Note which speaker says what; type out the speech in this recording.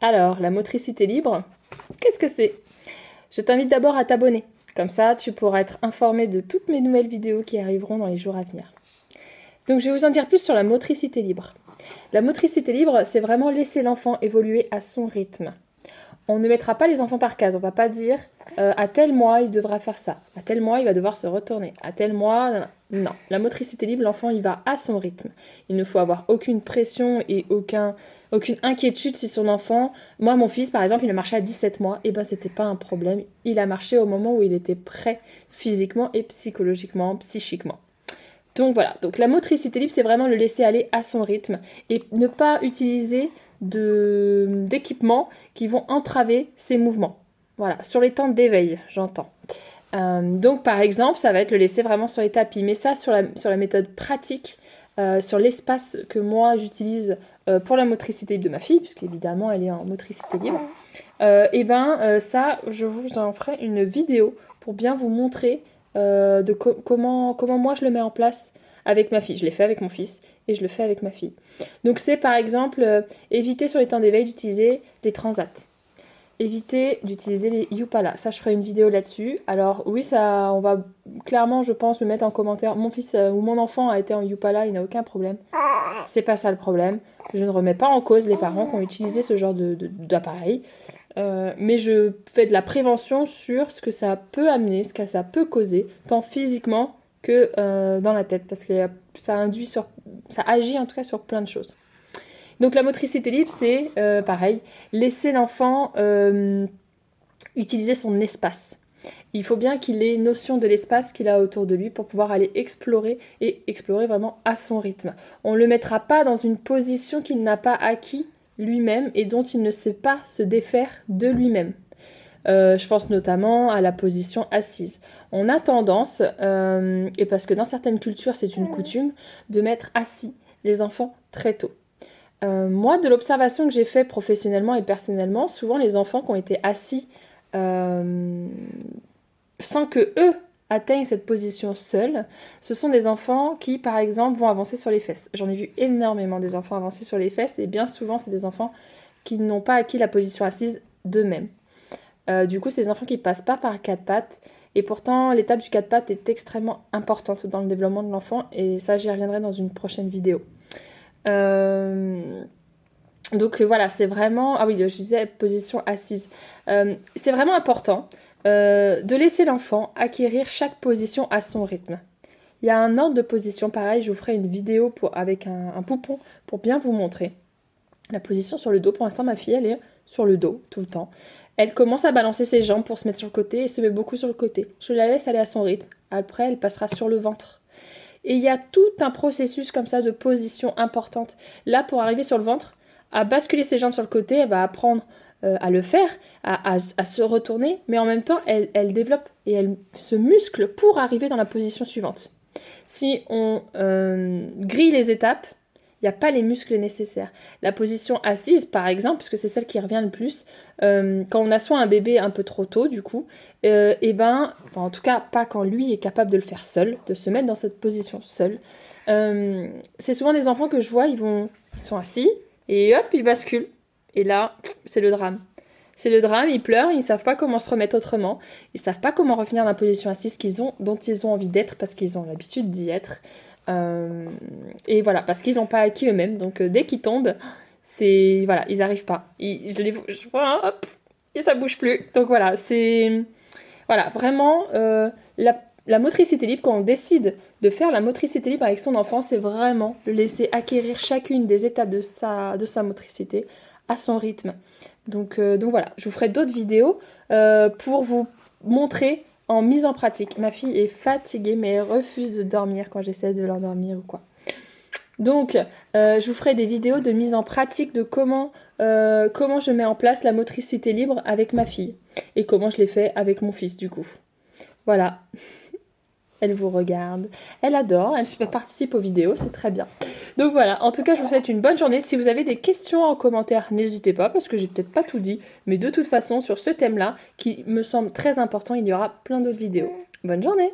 Speaker 1: Alors, la motricité libre, qu'est-ce que c'est? Je t'invite d'abord à t'abonner. Comme ça, tu pourras être informé de toutes mes nouvelles vidéos qui arriveront dans les jours à venir. Donc, je vais vous en dire plus sur la motricité libre. La motricité libre, c'est vraiment laisser l'enfant évoluer à son rythme. On ne mettra pas les enfants par case. On va pas dire à tel mois il devra faire ça, à tel mois il va devoir se retourner, à tel mois. Non, la motricité libre, l'enfant il va à son rythme. Il ne faut avoir aucune pression et aucune inquiétude si son enfant. Moi, mon fils par exemple, il a marché à 17 mois, et ben c'était pas un problème. Il a marché au moment où il était prêt physiquement et psychologiquement, psychiquement. Donc voilà, donc la motricité libre, c'est vraiment le laisser aller à son rythme et ne pas utiliser d'équipements qui vont entraver ses mouvements. Voilà, sur les temps d'éveil, j'entends. Donc par exemple, ça va être le laisser vraiment sur les tapis. Mais ça, sur la méthode pratique, sur l'espace que moi j'utilise pour la motricité libre de ma fille, puisque évidemment elle est en motricité libre, ça, je vous en ferai une vidéo pour bien vous montrer comment moi je le mets en place avec ma fille. Je l'ai fait avec mon fils et je le fais avec ma fille. Donc c'est par exemple éviter sur les temps d'éveil d'utiliser les transats. Éviter d'utiliser les Yupala. Ça, je ferai une vidéo là-dessus. Alors oui, ça, on va clairement, je pense, me mettre en commentaire. Mon fils ou mon enfant a été en Yupala, il n'a aucun problème. C'est pas ça le problème. Je ne remets pas en cause les parents qui ont utilisé ce genre d'appareil. Mais je fais de la prévention sur ce que ça peut amener, ce que ça peut causer, tant physiquement que dans la tête, parce que ça agit en tout cas sur plein de choses. Donc la motricité libre, c'est pareil, laisser l'enfant utiliser son espace. Il faut bien qu'il ait notion de l'espace qu'il a autour de lui pour pouvoir aller explorer et explorer vraiment à son rythme. On ne le mettra pas dans une position qu'il n'a pas acquis lui-même et dont il ne sait pas se défaire de lui-même. Je pense notamment à la position assise. On a tendance, et parce que dans certaines cultures c'est une coutume, de mettre assis les enfants très tôt. Moi, de l'observation que j'ai fait professionnellement et personnellement, souvent les enfants qui ont été assis sans que eux atteignent cette position seuls, ce sont des enfants qui, par exemple, vont avancer sur les fesses. J'en ai vu énormément des enfants avancer sur les fesses, et bien souvent, c'est des enfants qui n'ont pas acquis la position assise d'eux-mêmes. Du coup, c'est des enfants qui ne passent pas par quatre pattes, et pourtant, l'étape du quatre pattes est extrêmement importante dans le développement de l'enfant, et ça, j'y reviendrai dans une prochaine vidéo. Donc voilà, c'est vraiment... Ah oui, je disais position assise. C'est vraiment important de laisser l'enfant acquérir chaque position à son rythme. Il y a un ordre de position, pareil, je vous ferai une vidéo avec un poupon pour bien vous montrer. La position sur le dos, pour l'instant ma fille elle est sur le dos tout le temps. Elle commence à balancer ses jambes pour se mettre sur le côté et se met beaucoup sur le côté. Je la laisse aller à son rythme. Après elle passera sur le ventre. Et il y a tout un processus comme ça de position importante. Là, pour arriver sur le ventre, à basculer ses jambes sur le côté, elle va apprendre à le faire, à se retourner, mais en même temps, elle développe et elle se muscle pour arriver dans la position suivante. Si on grille les étapes, il n'y a pas les muscles nécessaires. La position assise, par exemple, parce que c'est celle qui revient le plus, quand on a soit un bébé un peu trop tôt, du coup, en tout cas, pas quand lui est capable de le faire seul, de se mettre dans cette position seul. C'est souvent des enfants que je vois, ils sont assis, et hop, ils basculent. Et là, c'est le drame. C'est le drame, ils pleurent, ils ne savent pas comment se remettre autrement, ils ne savent pas comment revenir dans la position assise dont ils ont envie d'être, parce qu'ils ont l'habitude d'y être. Et voilà, parce qu'ils n'ont pas acquis eux-mêmes. Donc dès qu'ils tombent, voilà, ils n'arrivent pas. Je vois, hop, et ça bouge plus. Donc voilà, c'est voilà, vraiment la motricité libre, quand on décide de faire la motricité libre avec son enfant, c'est vraiment le laisser acquérir chacune des étapes de sa motricité à son rythme. Donc voilà, je vous ferai d'autres vidéos pour vous montrer en mise en pratique. Ma fille est fatiguée, mais elle refuse de dormir quand j'essaie de l'endormir ou quoi. Donc, je vous ferai des vidéos de mise en pratique de comment je mets en place la motricité libre avec ma fille. Et comment je l'ai fait avec mon fils, du coup. Voilà. Elle vous regarde. Elle adore. Elle participe aux vidéos. C'est très bien. Donc voilà. En tout cas, je vous souhaite une bonne journée. Si vous avez des questions en commentaire, n'hésitez pas, parce que j'ai peut-être pas tout dit. Mais de toute façon, sur ce thème-là, qui me semble très important, il y aura plein d'autres vidéos. Bonne journée!